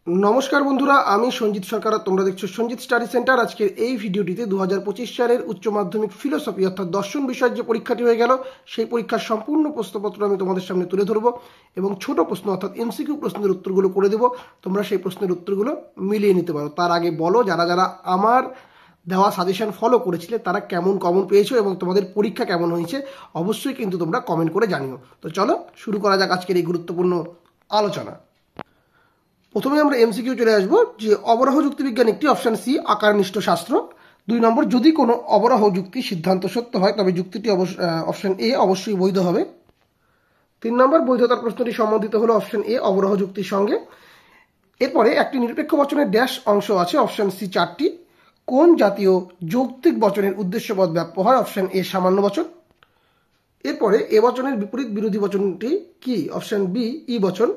নমস্কার বন্ধুরা, আমি সঞ্জিত সরকার আর তোমরা দেখছো সঞ্জিত স্টাডি সেন্টার। আজকের এই ভিডিওটিতে 2025 সালের উচ্চ মাধ্যমিক ফিলোসফি অর্থাৎ দর্শন বিষয়ের যে পরীক্ষাটি হয়ে গেল সেই পরীক্ষার সম্পূর্ণ প্রশ্নপত্র আমি তোমাদের সামনে তুলে ধরবো এবং ছোট প্রশ্ন অর্থাৎ এমসিকিউ প্রশ্নের উত্তরগুলো করে দেবো। তোমরা সেই প্রশ্নের উত্তরগুলো মিলিয়ে নিতে পারো। তার আগে বলো যারা যারা আমার দেওয়া সাজেশন ফলো করেছিলে তারা কেমন কমন পেয়েছো এবং তোমাদের পরীক্ষা কেমন হয়েছে অবশ্যই কিন্তু তোমরা কমেন্ট করে জানিও। তো চলো শুরু করা যাক আজকের এই গুরুত্বপূর্ণ আলোচনা। প্রথমে আমরা এমসিকিউ চলে আসবো যে অবরাহ যুক্তিবিজ্ঞান একটি অপশন সি আকারনিষ্ঠ শাস্ত্র। 2 নম্বর, যদি কোনো অবরাহ যুক্তি সিদ্ধান্ত সত্য হয় তবে যুক্তিটি অপশন এ অবশ্যই বৈধ হবে। 3 নম্বর, বৈধতার প্রশ্নটি সম্বন্ধিত হলো অপশন এ অবরাহ যুক্তির সঙ্গে। এরপরে একটি নিরপেক্ষ বচনের ড্যাশ অংশ আছে অপশন সি 4টি। কোন জাতীয় যৌক্তিক বচনের উদ্দেশ্যপদ ব্যাপ্য হয় অপশন এ সামান্য বচন। এরপরে এ বচনের বিপরীত বিরোধী বচনটি কি অপশন বি ই বচন।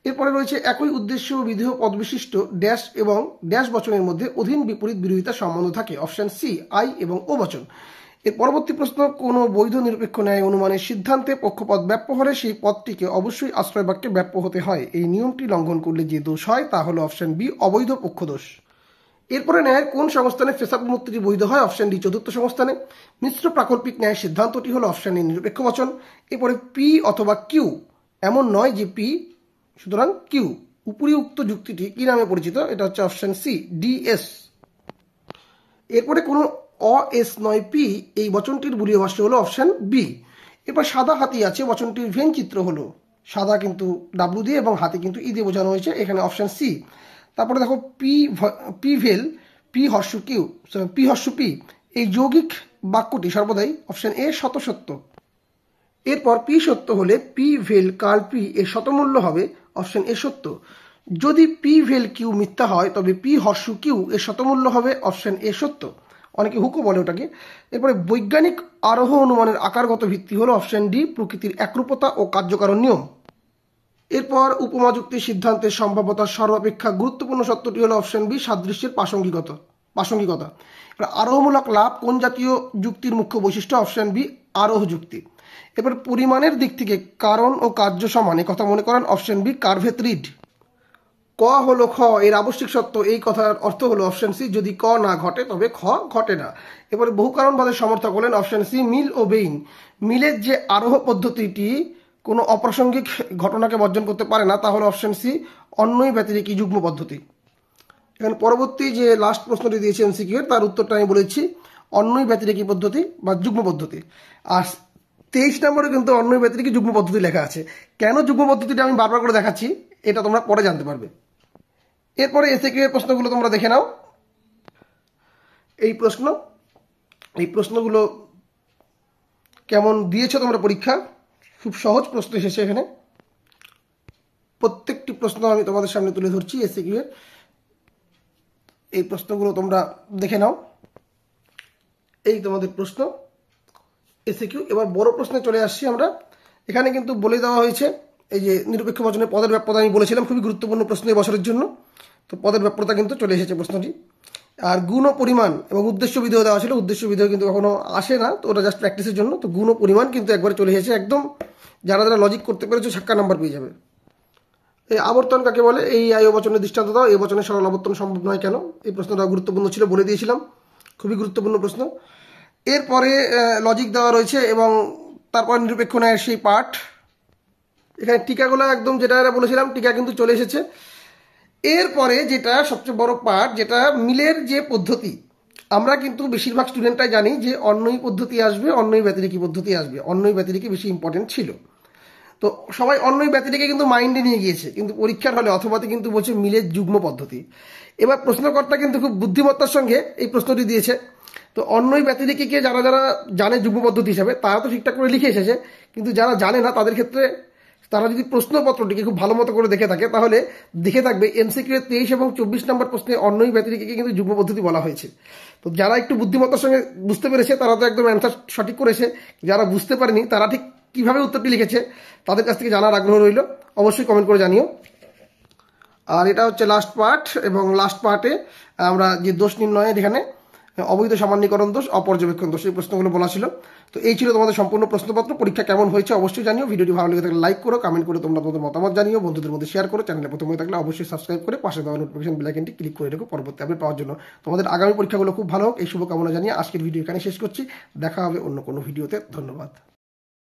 এরপরে রয়েছে একই উদ্দেশ্য বিধেয় পদবিশিষ্ট ড্যাশ এবং ড্যাশ বচনের মধ্যে অধীন বিপরীত বিরোধিতা সম্বন্ধ থাকে অপশন সি আই এবং ও বচন। এর পরবর্তী প্রশ্ন, কোনো বৈধ নিরপেক্ষ ন্যায় অনুমানের সিদ্ধান্তে পক্ষপদ ব্যাপ্য হলে সেই পদটিকে অবশ্যই আশ্রয় বাক্যে ব্যাপ্য হতে হয়। এই নিয়মটি লঙ্ঘন করলে যে দোষ হয় তা হলো অপশন বি অবৈধ পক্ষদোষ। এরপরে ন্যায়ের কোন সংস্থানে ফেসাব বিমূর্তিটি বৈধ হয় অপশন ডি চতুর্থ সংস্থানে। মিশ্র প্রাকল্পিক ন্যায়ের সিদ্ধান্তটি হলো অপশন এ নিরপেক্ষ বচন। এরপরে পি অথবা কিউ এমন নয় যে পি, সুতরাং কিউ। উপরিউক্ত যুক্তিটি কি নামে পরিচিত? এটা হচ্ছে অপশন সি ডিএস। এরপরে কোনো অ এস নয় পি এই বচনটির বুলীয় ভাষ্য হলো অপশন বি। এরপর সাদা হাতি আছে, বচনটির ভেন চিত্র হলো সাদা কিন্তু ডাব্লু দিয়ে এবং হাতি কিন্তু ই দিয়ে বোঝানো হয়েছে, এখানে অপশন সি। তারপরে দেখো পি ভেল পি হর্ষ কিউ পি হর্ষ পি এই যৌগিক বাক্যটি সর্বদাই অপশন এ শতসত্য। এরপর পি সত্য হলে পি ভেল কার্ল পি এর শতমূল্য হবে অপশন এ সত্য। যদি পি ভেল কিউ মিথ্যা হয় তবে পি হর্ষ কিউ এর শতমূল্য হবে অপশন এ সত্য। অনেকে হুকও বলে ওটাকে। এরপরে বৈজ্ঞানিক আরোহ অনুমানের আকারগত ভিত্তি হলো অপশন ডি প্রকৃতির একরূপতা ও কার্যকারণ নিয়ম। এরপর উপমা যুক্তির সিদ্ধান্তের সম্ভাব্যতার সর্বাপেক্ষা গুরুত্বপূর্ণ সত্যটি হলো অপশন বি সাদৃশ্যের প্রাসঙ্গিকতা। আরোহমূলক লাভ কোন জাতীয় যুক্তির মুখ্য বৈশিষ্ট্য অপশন বি আরোহ যুক্তি। এবার পরিমাণের দিক থেকে কারণ ও কার্য সমান এ কথা মনে করেন অপশন বি কার্ভেত রিড। ক হলো খ এর আবশ্যিক সত্য এই কথার অর্থ হলো অপশন সি যদি ক না ঘটে তবে খ ঘটে না। এবারে বহু কারণবাদের সমর্থক হলেন অপশন সি মিল ও বেইন। মিলের যে আরোহ পদ্ধতিটি কোনো অপ্রাসঙ্গিক ঘটনাকে বর্জন করতে পারে না তা হলো অপশন সি অন্যই ব্যতিরেকী যুগ্ম পদ্ধতি। এখানে পরবর্তী যে লাস্ট প্রশ্নটি দিয়েছে এমসিকিউ তার উত্তরটা আমি বলেছি অন্যই ব্যতিরেকী পদ্ধতি বা যুগ্ম পদ্ধতি। আর 23 নম্বরে কিন্তু অন্যই ব্যতিরেকী যুগ্ম পদ্ধতি লেখা আছে। কেন যুগ্ম পদ্ধতিটা আমি বারবার করে দেখাচ্ছি এটা তোমরা পরে জানতে পারবে। এরপরে এসএকিউ এর প্রশ্নগুলো তোমরা দেখে নাও। এই প্রশ্নগুলো কেমন দিয়েছো তোমরা পরীক্ষা? খুব সহজ প্রশ্ন এসেছে এখানে। প্রত্যেকটি প্রশ্ন আমি তোমাদের সামনে তুলে ধরছি এসএকিউ এর। এই প্রশ্নগুলো তোমরা দেখে নাও। এই তোমাদের প্রশ্ন এসএকিউ। এবার বড় প্রশ্নে চলে আসছি আমরা। এখানে কিন্তু বলে দেওয়া হয়েছে এই যে নিরপেক্ষ বচনের পদের ব্যাপ্যতা আমি বলেছিলাম খুবই গুরুত্বপূর্ণ প্রশ্ন এই বছরের জন্য। তো পদের ব্যাপ্যতা কিন্তু চলে এসেছে প্রশ্নটি। আর গুণ ও পরিমাণ এবং উদ্দেশ্য বিধেয় দেওয়া ছিল, উদ্দেশ্য বিধেয় কিন্তু কখনো আসে না, তো ওটা জাস্ট প্র্যাকটিসের জন্য। তো গুণ ও পরিমাণ কিন্তু একবারে চলে এসেছে একদম। যারা যারা লজিক করতে পেরেছো ছাক্কা নাম্বার পেয়ে যাবে। এই আবর্তন কাকে বলে? এই আয় বচনের দৃষ্টান্ত দাও। এই বচনের সরল আবর্তন সম্ভব নয় কেন? এই প্রশ্নটা গুরুত্বপূর্ণ ছিল, বলে দিয়েছিলাম, খুবই গুরুত্বপূর্ণ প্রশ্ন। এরপরে লজিক দেওয়া রয়েছে এবং তারপর নিরপেক্ষ ন্যায়ের সেই পাঠ। এখানে টিকাগুলো একদম যেটা বলেছিলাম টিকা কিন্তু চলে এসেছে। এরপরে যেটা সবচেয়ে বড় পার্ট, যেটা মিলের যে পদ্ধতি, আমরা কিন্তু বেশিরভাগ স্টুডেন্টরাই জানি যে অন্যই পদ্ধতি আসবে, অন্যই ব্যতিরেকী পদ্ধতি আসবে। অন্যই ব্যতিরেকী বেশি ইম্পর্টেন্ট ছিল, তো সবাই অন্যই ব্যতিরেকে কিন্তু মাইন্ডে নিয়ে গিয়েছে, কিন্তু পরীক্ষার হলে অথবাতে কিন্তু বলছে মিলের যুগ্ম পদ্ধতি। এবার প্রশ্নকর্তা কিন্তু খুব বুদ্ধিমত্তার সঙ্গে এই প্রশ্নটি দিয়েছে। তো অন্যই ব্যতিরেকীকে যারা যারা জানে যুগ্ম পদ্ধতি হিসাবে তারা তো ঠিকঠাক করে লিখে এসেছে, কিন্তু যারা জানে না তাদের ক্ষেত্রে তারা যদি প্রশ্নপত্রটিকে খুব ভালো মতো করে দেখে থাকে তাহলে দেখে থাকবে এমসিকিউ 23 এবং 24 নম্বর প্রশ্নে অন্যই ব্যতিরেকীকে কিন্তু যুগ্ম পদ্ধতি বলা হয়েছে। তো যারা একটু বুদ্ধিমত্তার সঙ্গে বুঝতে পেরেছে তারা তো একদম অ্যান্সার সঠিক করেছে। যারা বুঝতে পারেনি তারা ঠিক কিভাবে উত্তরটি লিখেছে তাদের কাছ থেকে জানার আগ্রহ রইল, অবশ্যই কমেন্ট করে জানিও। আর এটা হচ্ছে লাস্ট পার্ট এবং লাস্ট পার্টে আমরা যে দোষ নির্ণয়ের এখানে অবৈধ সামান্যীকরণ দোষ, অপর্যবেক্ষণ দোষ, এই প্রশ্নগুলো বলা ছিল। তো এই ছিল তোমাদের সম্পূর্ণ প্রশ্নপত্র। পরীক্ষা কেমন হয়েছে অবশ্যই জানিও। ভিডিওটি ভালো লেগে থাকলে লাইক করো, কমেন্ট করে তোমরা তোমাদের মতামত জানিও, বন্ধুদের মধ্যে শেয়ার করো। চ্যানেলে প্রথম হয়ে থাকলে অবশ্যই সাবস্ক্রাইব করে পাশে দেওয়া নোটিফিকেশন বেল আইকনটি ক্লিক করে রেখো পরবর্তী আপডেট পাওয়ার জন্য। তোমাদের আগামী পরীক্ষাগুলো খুব ভালো হোক এই শুভকামনা জানিয়ে আজকের ভিডিও এখানে শেষ করছি। দেখা হবে অন্য কোনো ভিডিওতে। ধন্যবাদ।